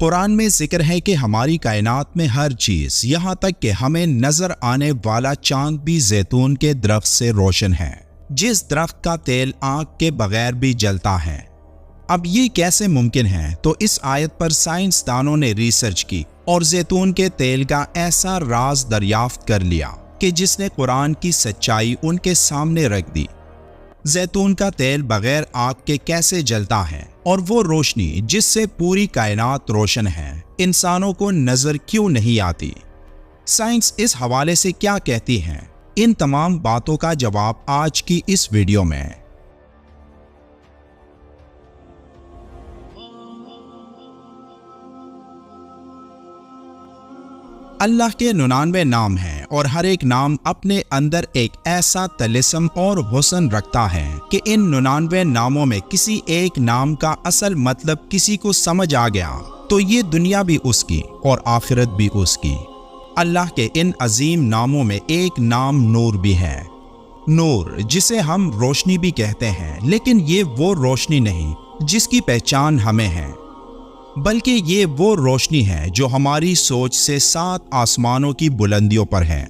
قرآن میں ذکر ہے کہ ہماری کائنات میں ہر چیز، یہاں تک کہ ہمیں نظر آنے والا چاند بھی زیتون کے درخت سے روشن ہے، جس درخت کا تیل آنکھ کے بغیر بھی جلتا ہے۔ اب یہ کیسے ممکن ہے؟ تو اس آیت پر سائنسدانوں نے ریسرچ کی اور زیتون کے تیل کا ایسا راز دریافت کر لیا کہ جس نے قرآن کی سچائی ان کے سامنے رکھ دی۔ زیتون کا تیل بغیر آگ کے کیسے جلتا ہے، اور وہ روشنی جس سے پوری کائنات روشن ہے انسانوں کو نظر کیوں نہیں آتی؟ سائنس اس حوالے سے کیا کہتی ہے؟ ان تمام باتوں کا جواب آج کی اس ویڈیو میں۔ اللہ کے 99 نام ہیں اور ہر ایک نام اپنے اندر ایک ایسا طلسم اور حسن رکھتا ہے کہ ان 99 ناموں میں کسی ایک نام کا اصل مطلب کسی کو سمجھ آ گیا تو یہ دنیا بھی اس کی اور آخرت بھی اس کی۔ اللہ کے ان عظیم ناموں میں ایک نام نور بھی ہے۔ نور جسے ہم روشنی بھی کہتے ہیں، لیکن یہ وہ روشنی نہیں جس کی پہچان ہمیں ہے، بلکہ یہ وہ روشنی ہے جو ہماری سوچ سے 7 آسمانوں کی بلندیوں پر ہے۔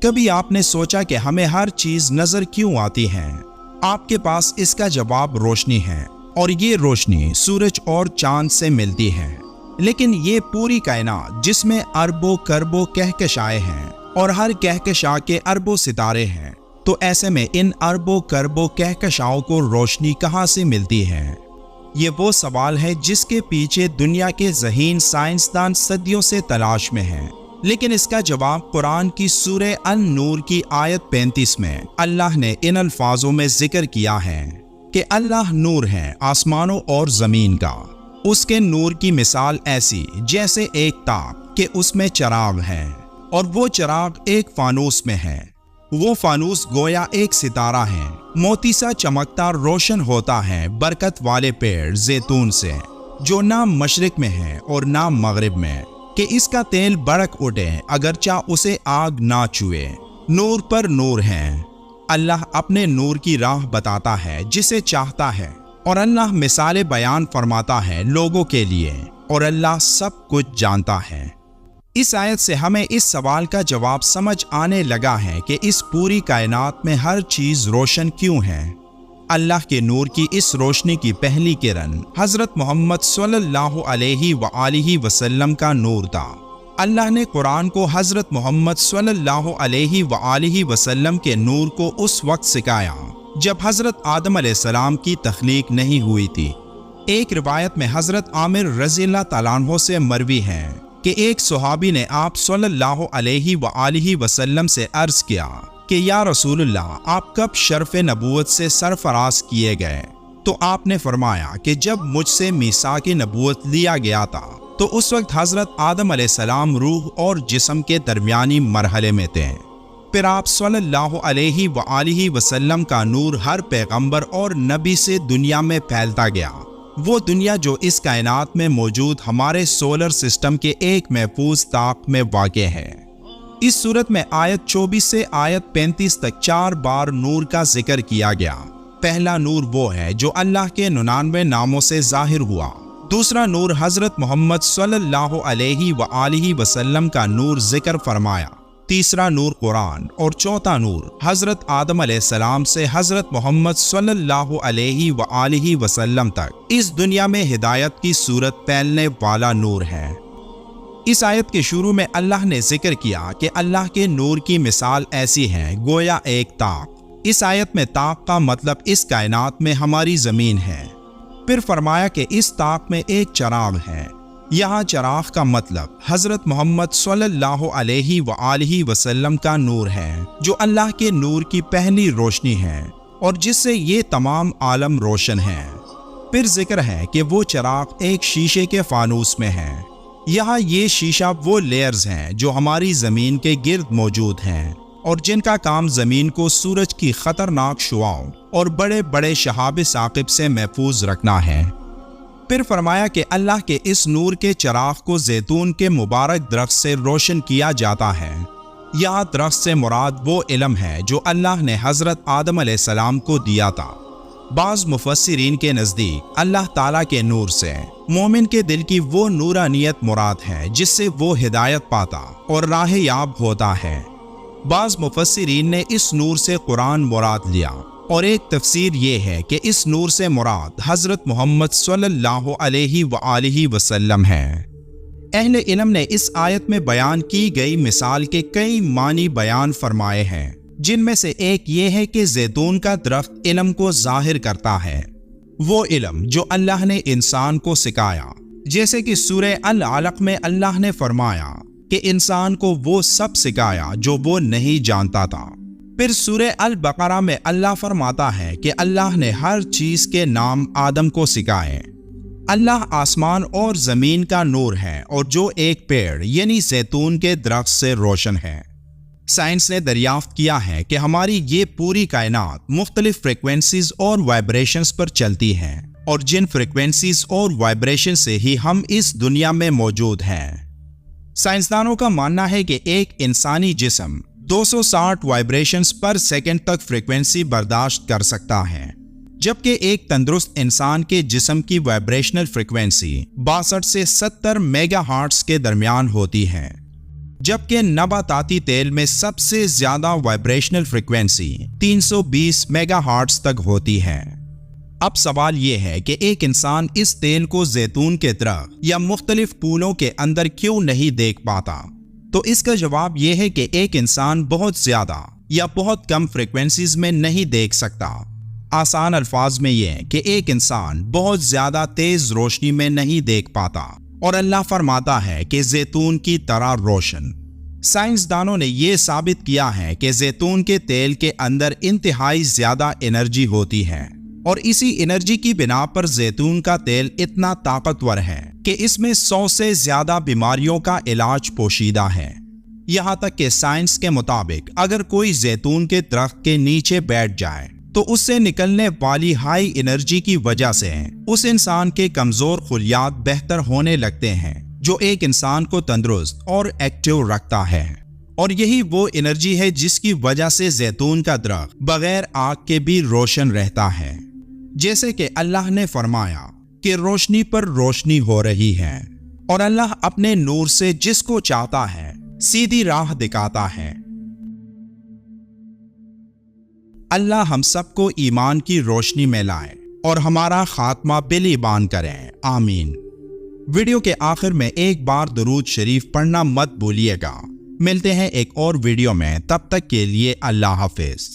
کبھی آپ نے سوچا کہ ہمیں ہر چیز نظر کیوں آتی ہے؟ آپ کے پاس اس کا جواب روشنی ہے، اور یہ روشنی سورج اور چاند سے ملتی ہے۔ لیکن یہ پوری کائنات جس میں اربوں کربوں کہکشائیں ہیں اور ہر کہکشاں کے اربوں ستارے ہیں، تو ایسے میں ان اربوں کربوں کہکشاؤں کو روشنی کہاں سے ملتی ہے؟ یہ وہ سوال ہے جس کے پیچھے دنیا کے ذہین سائنسدان صدیوں سے تلاش میں ہیں، لیکن اس کا جواب قرآن کی سورہ النور کی آیت 35 میں اللہ نے ان الفاظوں میں ذکر کیا ہے کہ اللہ نور ہے آسمانوں اور زمین کا۔ اس کے نور کی مثال ایسی جیسے ایک تاپ کہ اس میں چراغ ہے، اور وہ چراغ ایک فانوس میں ہے۔ وہ فانوس گویا ایک ستارہ ہے، موتی سا چمکتا روشن ہوتا ہے برکت والے پیڑ زیتون سے، جو نہ مشرق میں ہے اور نہ مغرب میں، کہ اس کا تیل بڑک اٹھے اگرچہ اسے آگ نہ چھوئے۔ نور پر نور ہے۔ اللہ اپنے نور کی راہ بتاتا ہے جسے چاہتا ہے، اور اللہ مثال بیان فرماتا ہے لوگوں کے لیے، اور اللہ سب کچھ جانتا ہے۔ اس آیت سے ہمیں اس سوال کا جواب سمجھ آنے لگا ہے کہ اس پوری کائنات میں ہر چیز روشن کیوں ہے۔ اللہ کے نور کی اس روشنی کی پہلی کرن حضرت محمد صلی اللہ علیہ وآلہ وسلم کا نور تھا۔ اللہ نے قرآن کو حضرت محمد صلی اللہ علیہ وآلہ وسلم کے نور کو اس وقت سکھایا جب حضرت آدم علیہ السلام کی تخلیق نہیں ہوئی تھی۔ ایک روایت میں حضرت عامر رضی اللہ تعالیٰ عنہ سے مروی ہے کہ ایک صحابی نے آپ صلی اللہ علیہ وآلہ وسلم سے عرض کیا کہ یا رسول اللہ، آپ کب شرف نبوت سے سرفراز کیے گئے؟ تو آپ نے فرمایا کہ جب مجھ سے میثاق نبوت لیا گیا تھا تو اس وقت حضرت آدم علیہ السلام روح اور جسم کے درمیانی مرحلے میں تھے۔ پھر آپ صلی اللہ علیہ وآلہ وسلم کا نور ہر پیغمبر اور نبی سے دنیا میں پھیلتا گیا، وہ دنیا جو اس کائنات میں موجود ہمارے سولر سسٹم کے ایک محفوظ طاق میں واقع ہے۔ اس صورت میں آیت 24 سے آیت 35 تک 4 بار نور کا ذکر کیا گیا۔ پہلا نور وہ ہے جو اللہ کے 99 ناموں سے ظاہر ہوا۔ دوسرا نور حضرت محمد صلی اللہ علیہ وآلہ وسلم کا نور ذکر فرمایا۔ تیسرا نور قرآن، اور چوتھا نور حضرت آدم علیہ السلام سے حضرت محمد صلی اللہ علیہ وآلہ وسلم تک اس دنیا میں ہدایت کی صورت پھیلنے والا نور ہے۔ اس آیت کے شروع میں اللہ نے ذکر کیا کہ اللہ کے نور کی مثال ایسی ہے گویا ایک طاق۔ اس آیت میں طاق کا مطلب اس کائنات میں ہماری زمین ہے۔ پھر فرمایا کہ اس طاق میں ایک چراغ ہے۔ یہاں چراغ کا مطلب حضرت محمد صلی اللہ علیہ وآلہ وسلم کا نور ہے، جو اللہ کے نور کی پہلی روشنی ہے اور جس سے یہ تمام عالم روشن ہے۔ پھر ذکر ہے کہ وہ چراغ ایک شیشے کے فانوس میں ہے۔ یہاں یہ شیشہ وہ لیئرز ہیں جو ہماری زمین کے گرد موجود ہیں اور جن کا کام زمین کو سورج کی خطرناک شعاؤں اور بڑے بڑے شہاب ثاقب سے محفوظ رکھنا ہے۔ پھر فرمایا کہ اللہ کے اس نور کے چراغ کو زیتون کے مبارک درخت سے روشن کیا جاتا ہے۔ یہاں درخت سے مراد وہ علم ہے جو اللہ نے حضرت آدم علیہ السلام کو دیا تھا۔ بعض مفسرین کے نزدیک اللہ تعالیٰ کے نور سے مومن کے دل کی وہ نورانیت مراد ہے جس سے وہ ہدایت پاتا اور راہ یاب ہوتا ہے۔ بعض مفسرین نے اس نور سے قرآن مراد لیا، اور ایک تفسیر یہ ہے کہ اس نور سے مراد حضرت محمد صلی اللہ علیہ وآلہ وسلم ہے۔ اہل علم نے اس آیت میں بیان کی گئی مثال کے کئی معنی بیان فرمائے ہیں، جن میں سے ایک یہ ہے کہ زیتون کا درخت علم کو ظاہر کرتا ہے، وہ علم جو اللہ نے انسان کو سکھایا، جیسے کہ سورہ العلق میں اللہ نے فرمایا کہ انسان کو وہ سب سکھایا جو وہ نہیں جانتا تھا۔ پھر سورہ البقرہ میں اللہ فرماتا ہے کہ اللہ نے ہر چیز کے نام آدم کو سکھائے۔ اللہ آسمان اور زمین کا نور ہے اور جو ایک پیڑ یعنی زیتون کے درخت سے روشن ہے۔ سائنس نے دریافت کیا ہے کہ ہماری یہ پوری کائنات مختلف فریکوینسیز اور وائبریشنز پر چلتی ہے، اور جن فریکوینسیز اور وائبریشن سے ہی ہم اس دنیا میں موجود ہیں۔ سائنسدانوں کا ماننا ہے کہ ایک انسانی جسم 260 وائبریشنز پر سیکنڈ تک فریکوینسی برداشت کر سکتا ہے، جبکہ ایک تندرست انسان کے جسم کی وائبریشنل فریکوینسی 62 سے 70 میگا ہارٹز کے درمیان ہوتی ہے، جبکہ نباتاتی تیل میں سب سے زیادہ وائبریشنل فریکوینسی 320 میگا ہارٹز تک ہوتی ہے۔ اب سوال یہ ہے کہ ایک انسان اس تیل کو زیتون کے درخت یا مختلف پھولوں کے اندر کیوں نہیں دیکھ پاتا؟ تو اس کا جواب یہ ہے کہ ایک انسان بہت زیادہ یا بہت کم فریکوینسیز میں نہیں دیکھ سکتا۔ آسان الفاظ میں یہ کہ ایک انسان بہت زیادہ تیز روشنی میں نہیں دیکھ پاتا، اور اللہ فرماتا ہے کہ زیتون کی طرح روشن۔ سائنسدانوں نے یہ ثابت کیا ہے کہ زیتون کے تیل کے اندر انتہائی زیادہ انرجی ہوتی ہے، اور اسی انرجی کی بنا پر زیتون کا تیل اتنا طاقتور ہے کہ اس میں 100 سے زیادہ بیماریوں کا علاج پوشیدہ ہے۔ یہاں تک کہ سائنس کے مطابق اگر کوئی زیتون کے درخت کے نیچے بیٹھ جائے تو اس سے نکلنے والی ہائی انرجی کی وجہ سے اس انسان کے کمزور خلیات بہتر ہونے لگتے ہیں، جو ایک انسان کو تندرست اور ایکٹیو رکھتا ہے۔ اور یہی وہ انرجی ہے جس کی وجہ سے زیتون کا درخت بغیر آگ کے بھی روشن رہتا ہے، جیسے کہ اللہ نے فرمایا کہ روشنی پر روشنی ہو رہی ہے، اور اللہ اپنے نور سے جس کو چاہتا ہے سیدھی راہ دکھاتا ہے۔ اللہ ہم سب کو ایمان کی روشنی میں لائے اور ہمارا خاتمہ بالایمان کرے، آمین۔ ویڈیو کے آخر میں ایک بار درود شریف پڑھنا مت بھولیے گا۔ ملتے ہیں ایک اور ویڈیو میں، تب تک کے لیے اللہ حافظ۔